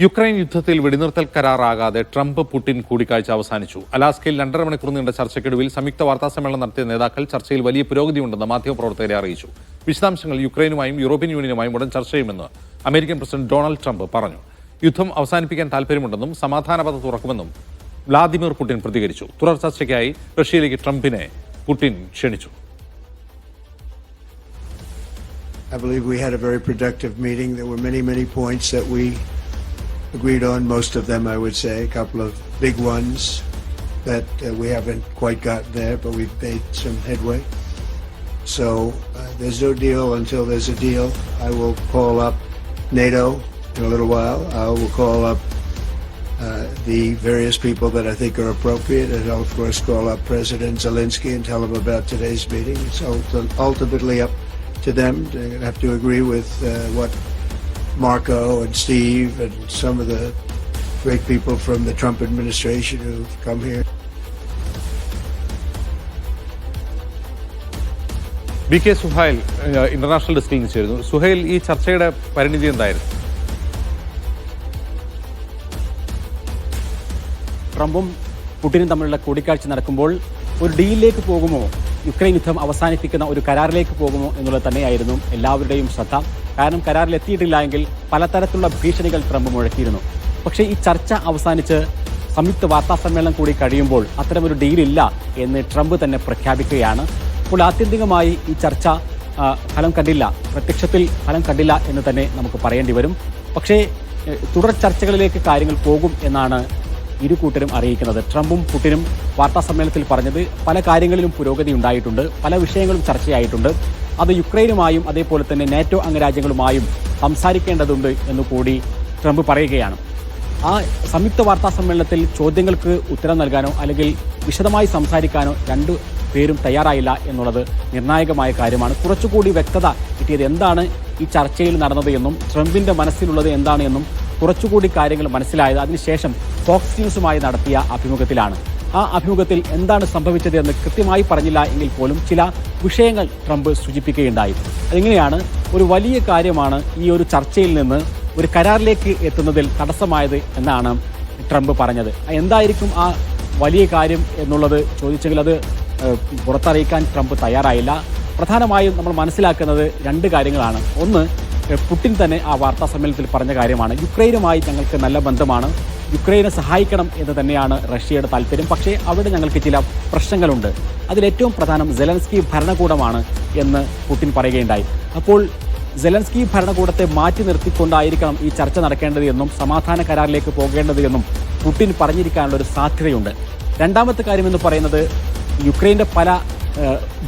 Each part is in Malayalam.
യുക്രൈൻ യുദ്ധത്തിൽ വെടിനിർത്തൽ കരാറാകാതെ ട്രംപ് പുടിൻ കൂടിക്കാഴ്ച അവസാനിച്ചു. അലാസ്കയിൽ 2.5 മണിക്കൂർ നീണ്ട ചർച്ചയ്ക്കൊടുവിൽ സംയുക്ത വാർത്താസമ്മേളനം നടത്തിയ നേതാക്കൾ ചർച്ചയിൽ വലിയ പുരോഗതിയുണ്ടെന്ന് മാധ്യമപ്രവർത്തകരെ അറിയിച്ചു. വിശദാംശങ്ങൾ യുക്രൈനുമായും യൂറോപ്യൻ യൂണിയനുമായും ഉടൻ ചർച്ച ചെയ്യുമെന്ന് അമേരിക്കൻ പ്രസിഡന്റ് ഡൊണാൾഡ് ട്രംപ് പറഞ്ഞു. യുദ്ധം അവസാനിപ്പിക്കാൻ താൽപര്യമുണ്ടെന്നും സമാധാനപാത തുറക്കുമെന്നും വ്ളാദിമിർ പുടിൻ പ്രതികരിച്ചു. തുടർ ചർച്ചയ്ക്കായി റഷ്യയിലേക്ക് ട്രംപിനെ പുടിൻ ക്ഷണിച്ചു. I believe we had a very productive meeting. There were many points that we agreed on. Most of them, I would say, a couple of big ones that we haven't quite gotten there, but we've made some headway. So there's no deal until there's a deal. I will call up NATO in a little while. I will call up the various people that I think are appropriate, and I'll of course call up President Zelensky and tell him about today's meeting. It's ultimately up to them. They're going to have to agree with what Marco and Steve and some of the great people from the Trump administration who've come here. B K Suhail international ഡെസ്കിൽ നിന്ന് ചേരുന്നു. സുഹൈൽ, ഈ ചർച്ചയുടെ പരിണിതി എന്തായിരുന്നു? ട്രംപും പുടിനും തമ്മിലുള്ള കൂടിക്കാഴ്ച നടക്കുമ്പോൾ ഒരു ഡീലിലേക്ക് പോകുമോ, യുക്രൈൻ യുദ്ധം അവസാനിപ്പിക്കുന്ന ഒരു കരാറിലേക്ക് പോകുമോ എന്നുള്ളത് തന്നെയായിരുന്നു എല്ലാവരുടെയും ശ്രദ്ധ. കാരണം കരാറിൽ എത്തിയിട്ടില്ല എങ്കിൽ പലതരത്തിലുള്ള ഭീഷണികൾ ട്രംപ് മുഴക്കിയിരുന്നു. പക്ഷേ ഈ ചർച്ച അവസാനിച്ച് സംയുക്ത വാർത്താ സമ്മേളനം കൂടി കഴിയുമ്പോൾ അത്തരമൊരു ഡീലില്ല എന്ന് ട്രംപ് തന്നെ പ്രഖ്യാപിക്കുകയാണ്. അപ്പോൾ ആത്യന്തികമായി ഈ ചർച്ച ഫലം കണ്ടില്ല, പ്രത്യക്ഷത്തിൽ ഫലം കണ്ടില്ല എന്ന് തന്നെ നമുക്ക് പറയേണ്ടി വരും. പക്ഷേ തുടർ ചർച്ചകളിലേക്ക് കാര്യങ്ങൾ പോകും എന്നാണ് ഇരു കൂട്ടരും അറിയിക്കുന്നത്. ട്രംപും പുടിനും വാർത്താ സമ്മേളനത്തിൽ പറഞ്ഞത് പല കാര്യങ്ങളിലും പുരോഗതി ഉണ്ടായിട്ടുണ്ട്, പല വിഷയങ്ങളും ചർച്ചയായിട്ടുണ്ട്. അത് യുക്രൈനുമായും അതേപോലെ തന്നെ നാറ്റോ അംഗരാജ്യങ്ങളുമായും സംസാരിക്കേണ്ടതുണ്ട് എന്നുകൂടി ട്രംപ് പറയുകയാണ്. ആ സംയുക്ത വാർത്താ സമ്മേളനത്തിൽ ചോദ്യങ്ങൾക്ക് ഉത്തരം നൽകാനോ അല്ലെങ്കിൽ വിശദമായി സംസാരിക്കാനോ രണ്ടു പേരും തയ്യാറായില്ല എന്നുള്ളത് നിർണായകമായ കാര്യമാണ്. കുറച്ചുകൂടി വ്യക്തത കിട്ടിയത് എന്താണ് ഈ ചർച്ചയിൽ നടന്നത് എന്നും ട്രംപിന്റെ മനസ്സിലുള്ളത് എന്താണ് എന്നും കുറച്ചുകൂടി കാര്യങ്ങൾ മനസ്സിലായത് അതിനുശേഷം ഫോക്സ് ന്യൂസുമായി നടത്തിയ അഭിമുഖത്തിലാണ്. ആ അഭിമുഖത്തിൽ എന്താണ് സംഭവിച്ചത് എന്ന് കൃത്യമായി പറഞ്ഞില്ല എങ്കിൽ പോലും ചില വിഷയങ്ങൾ ട്രംപ് സൂചിപ്പിക്കുകയുണ്ടായി. അതെങ്ങനെയാണ്, ഒരു വലിയ കാര്യമാണ് ഈ ഒരു ചർച്ചയിൽ നിന്ന് ഒരു കരാറിലേക്ക് എത്തുന്നതിൽ തടസ്സമായത് എന്നാണ് ട്രംപ് പറഞ്ഞത്. എന്തായിരിക്കും ആ വലിയ കാര്യം എന്നുള്ളത് ചോദിച്ചെങ്കിൽ അത് പുറത്തറിയിക്കാൻ ട്രംപ് തയ്യാറായില്ല. പ്രധാനമായും നമ്മൾ മനസ്സിലാക്കുന്നത് രണ്ട് കാര്യങ്ങളാണ്. ഒന്ന്, പുടിൻ തന്നെ ആ വാർത്താ സമ്മേളനത്തിൽ പറഞ്ഞ കാര്യമാണ്, യുക്രൈനുമായി ഞങ്ങൾക്ക് നല്ല ബന്ധമാണ്, യുക്രൈനെ സഹായിക്കണം എന്ന് തന്നെയാണ് റഷ്യയുടെ താല്പര്യം. പക്ഷേ അവിടെ ഞങ്ങൾക്ക് ചില പ്രശ്നങ്ങളുണ്ട്, അതിലേറ്റവും പ്രധാനം സെലൻസ്കി ഭരണകൂടമാണ് എന്ന് പുടിൻ പറയുകയുണ്ടായി. അപ്പോൾ സെലൻസ്കി ഭരണകൂടത്തെ മാറ്റി നിർത്തിക്കൊണ്ടായിരിക്കണം ഈ ചർച്ച നടക്കേണ്ടത് എന്നും സമാധാന കരാറിലേക്ക് പോകേണ്ടത് എന്നും പുടിൻ പറഞ്ഞിരിക്കാനുള്ള ഒരു സാധ്യതയുണ്ട്. രണ്ടാമത്തെ കാര്യമെന്ന് പറയുന്നത് യുക്രൈൻ്റെ പല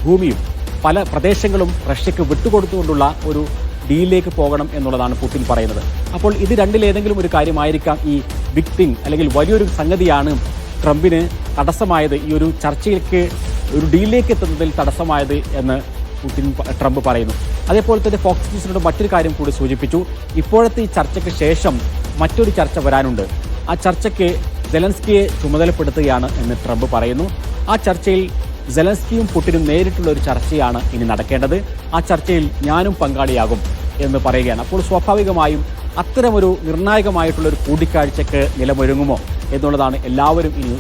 ഭൂമിയും പല പ്രദേശങ്ങളും റഷ്യക്ക് വിട്ടുകൊടുത്തുകൊണ്ടുള്ള ഒരു ഡീലിലേക്ക് പോകണം എന്നുള്ളതാണ് പുടിൻ പറയുന്നത്. അപ്പോൾ ഇത് രണ്ടിലേതെങ്കിലും ഒരു കാര്യമായിരിക്കാം ഈ ബിഗ് തിങ് അല്ലെങ്കിൽ വലിയൊരു സംഗതിയാണ് ട്രംപിന് തടസ്സമായത്, ഈ ഒരു ചർച്ചയിലേക്ക് ഒരു ഡീലിലേക്ക് എത്തുന്നതിൽ തടസ്സമായത് എന്ന് ട്രംപ് പറയുന്നു. അതേപോലെ തന്നെ ഫോക്സ് ന്യൂസിനോട് മറ്റൊരു കാര്യം കൂടി സൂചിപ്പിച്ചു. ഇപ്പോഴത്തെ ഈ ചർച്ചയ്ക്ക് ശേഷം മറ്റൊരു ചർച്ച വരാനുണ്ട്. ആ ചർച്ചയ്ക്ക് സെലൻസ്കിയെ ചുമതലപ്പെടുത്തുകയാണ് എന്ന് ട്രംപ് പറയുന്നു. ആ ചർച്ചയിൽ സെലൻസ്കിയും പുടിനും നേരിട്ടുള്ള ഒരു ചർച്ചയാണ് ഇനി നടക്കേണ്ടത്. ആ ചർച്ചയിൽ ഞാനും പങ്കാളിയാകും എന്ന് പറയുകയാണ്. അപ്പോൾ സ്വാഭാവികമായും അത്തരമൊരു നിർണായകമായിട്ടുള്ള ഒരു കൂടിക്കാഴ്ചയ്ക്ക് നിലമൊരുങ്ങുമോ എന്നുള്ളതാണ് എല്ലാവരും ഇനി